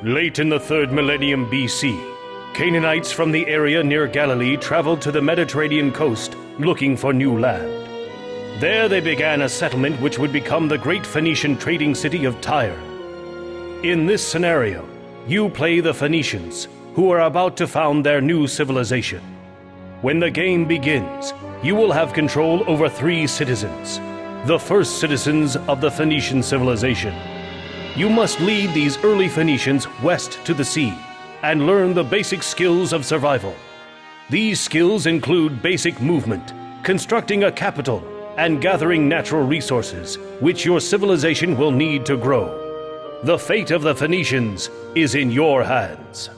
Late in the 3rd millennium BC, Canaanites from the area near Galilee traveled to the Mediterranean coast looking for new land. There they began a settlement which would become the great Phoenician trading city of Tyre. In this scenario, you play the Phoenicians, who are about to found their new civilization. When the game begins, you will have control over 3 citizens, the first citizens of the Phoenician civilization. You must lead these early Phoenicians west to the sea and learn the basic skills of survival. These skills include basic movement, constructing a capital, and gathering natural resources, which your civilization will need to grow. The fate of the Phoenicians is in your hands.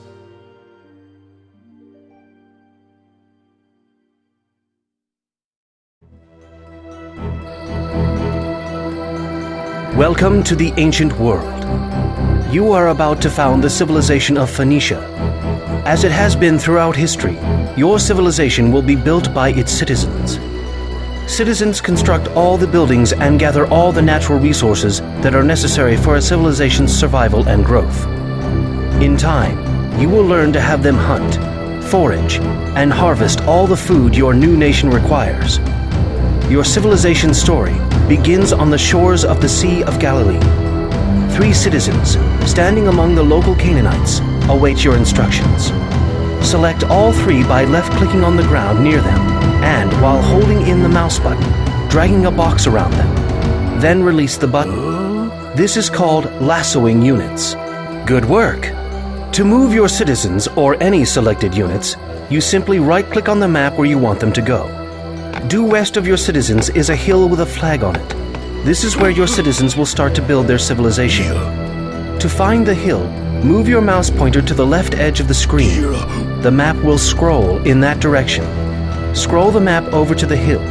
Welcome to the ancient world. You are about to found the civilization of Phoenicia. As it has been throughout history, your civilization will be built by its citizens. Citizens construct all the buildings and gather all the natural resources that are necessary for a civilization's survival and growth. In time, you will learn to have them hunt, forage, and harvest all the food your new nation requires. Your civilization's story begins on the shores of the Sea of Galilee. 3 citizens, standing among the local Canaanites, await your instructions. Select all 3 by left-clicking on the ground near them, and while holding in the mouse button, dragging a box around them. Then release the button. This is called lassoing units. Good work! To move your citizens, or any selected units, you simply right-click on the map where you want them to go. Due west of your citizens is a hill with a flag on it. This is where your citizens will start to build their civilization. To find the hill, move your mouse pointer to the left edge of the screen. The map will scroll in that direction. Scroll the map over to the hill.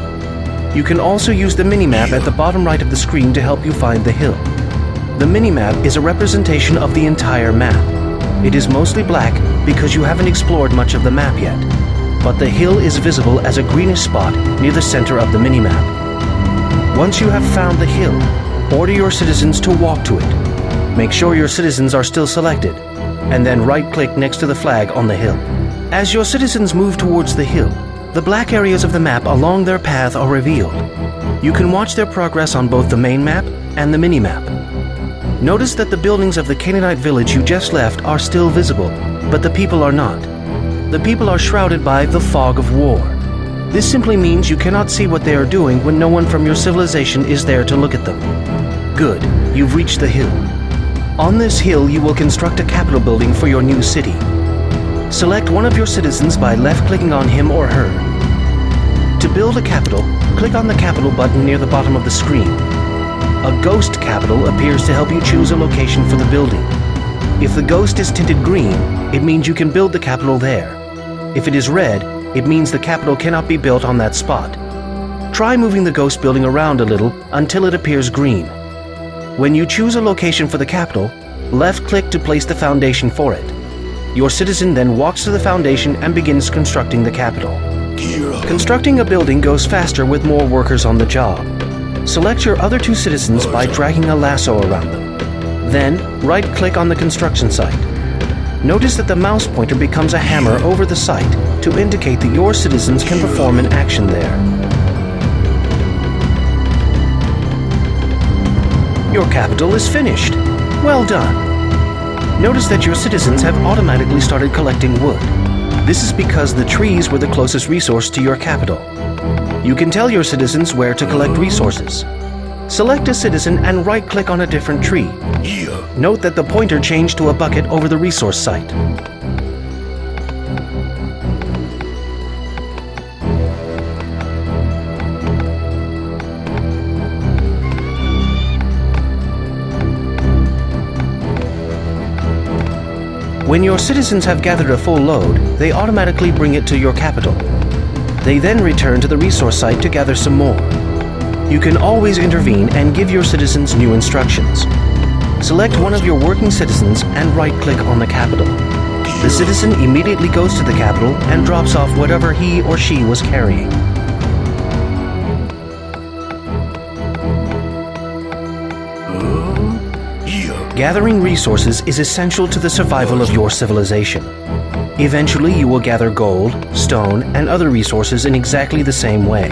You can also use the minimap at the bottom right of the screen to help you find the hill. The minimap is a representation of the entire map. It is mostly black because you haven't explored much of the map yet, but the hill is visible as a greenish spot near the center of the minimap. Once you have found the hill, order your citizens to walk to it. Make sure your citizens are still selected, and then right-click next to the flag on the hill. As your citizens move towards the hill, the black areas of the map along their path are revealed. You can watch their progress on both the main map and the mini-map. Notice that the buildings of the Canaanite village you just left are still visible, but the people are not. The people are shrouded by the fog of war. This simply means you cannot see what they are doing when no one from your civilization is there to look at them. Good, you've reached the hill. On this hill, you will construct a capital building for your new city. Select one of your citizens by left-clicking on him or her. To build a capital, click on the capital button near the bottom of the screen. A ghost capital appears to help you choose a location for the building. If the ghost is tinted green, it means you can build the capital there. If it is red, it means the capital cannot be built on that spot. Try moving the ghost building around a little until it appears green. When you choose a location for the capital, left-click to place the foundation for it. Your citizen then walks to the foundation and begins constructing the capital. Constructing a building goes faster with more workers on the job. Select your other 2 citizens by dragging a lasso around them. Then, right-click on the construction site. Notice that the mouse pointer becomes a hammer over the site to indicate that your citizens can perform an action there. Your capital is finished. Well done. Notice that your citizens have automatically started collecting wood. This is because the trees were the closest resource to your capital. You can tell your citizens where to collect resources. Select a citizen and right-click on a different tree. Note that the pointer changed to a bucket over the resource site. When your citizens have gathered a full load, they automatically bring it to your capital. They then return to the resource site to gather some more. You can always intervene and give your citizens new instructions. Select one of your working citizens and right-click on the capital. The citizen immediately goes to the capital and drops off whatever he or she was carrying. Gathering resources is essential to the survival of your civilization. Eventually, you will gather gold, stone, and other resources in exactly the same way.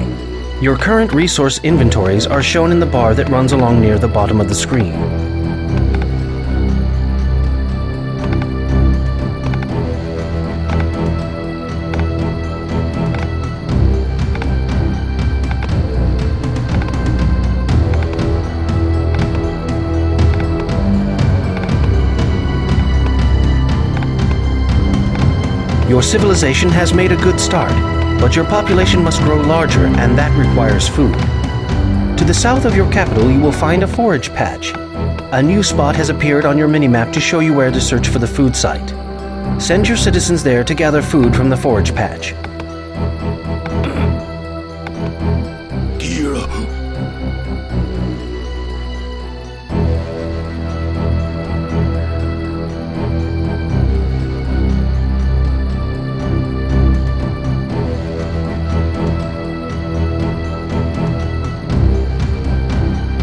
Your current resource inventories are shown in the bar that runs along near the bottom of the screen. Your civilization has made a good start, but your population must grow larger, and that requires food. To the south of your capital, you will find a forage patch. A new spot has appeared on your minimap to show you where to search for the food site. Send your citizens there to gather food from the forage patch.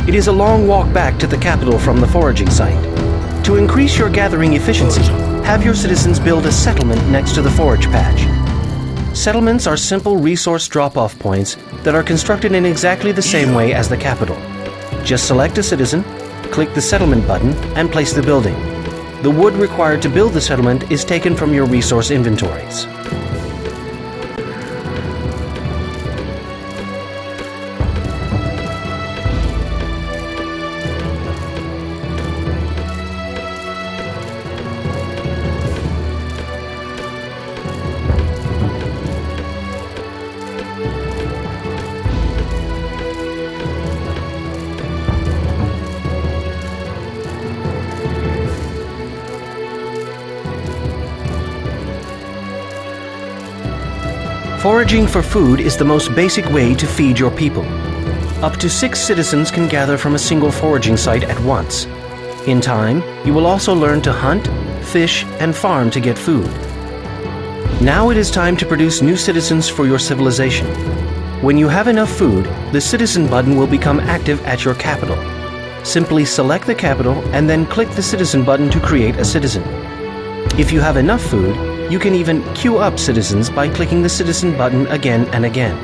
It is a long walk back to the capital from the foraging site. To increase your gathering efficiency, have your citizens build a settlement next to the forage patch. Settlements are simple resource drop-off points that are constructed in exactly the same way as the capital. Just select a citizen, click the settlement button, and place the building. The wood required to build the settlement is taken from your resource inventories. Foraging for food is the most basic way to feed your people. Up to 6 citizens can gather from a single foraging site at once. In time, you will also learn to hunt, fish, and farm to get food. Now it is time to produce new citizens for your civilization. When you have enough food, the citizen button will become active at your capital. Simply select the capital and then click the citizen button to create a citizen. If you have enough food, you can even queue up citizens by clicking the citizen button again and again.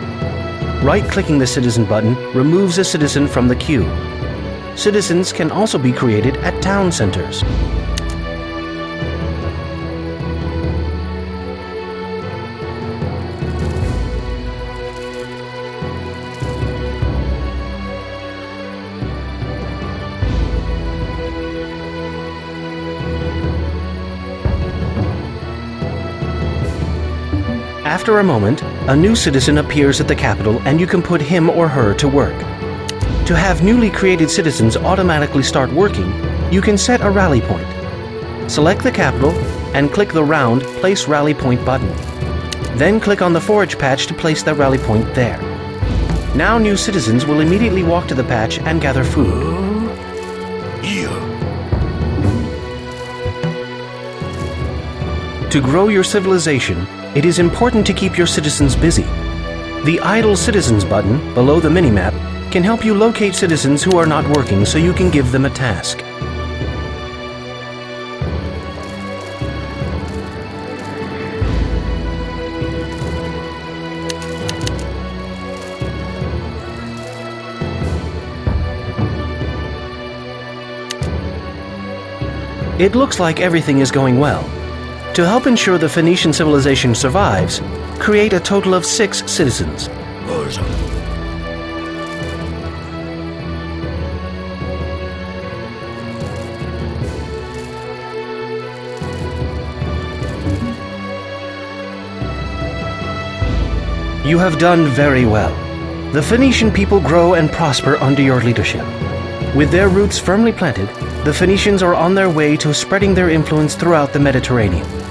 Right-clicking the citizen button removes a citizen from the queue. Citizens can also be created at town centers. After a moment, a new citizen appears at the capital and you can put him or her to work. To have newly created citizens automatically start working, you can set a rally point. Select the capital and click the round Place Rally Point button. Then click on the forage patch to place the rally point there. Now new citizens will immediately walk to the patch and gather food. To grow your civilization, it is important to keep your citizens busy. The Idle Citizens button below the minimap can help you locate citizens who are not working so you can give them a task. It looks like everything is going well. To help ensure the Phoenician civilization survives, create a total of 6 citizens. You have done very well. The Phoenician people grow and prosper under your leadership. With their roots firmly planted, the Phoenicians are on their way to spreading their influence throughout the Mediterranean.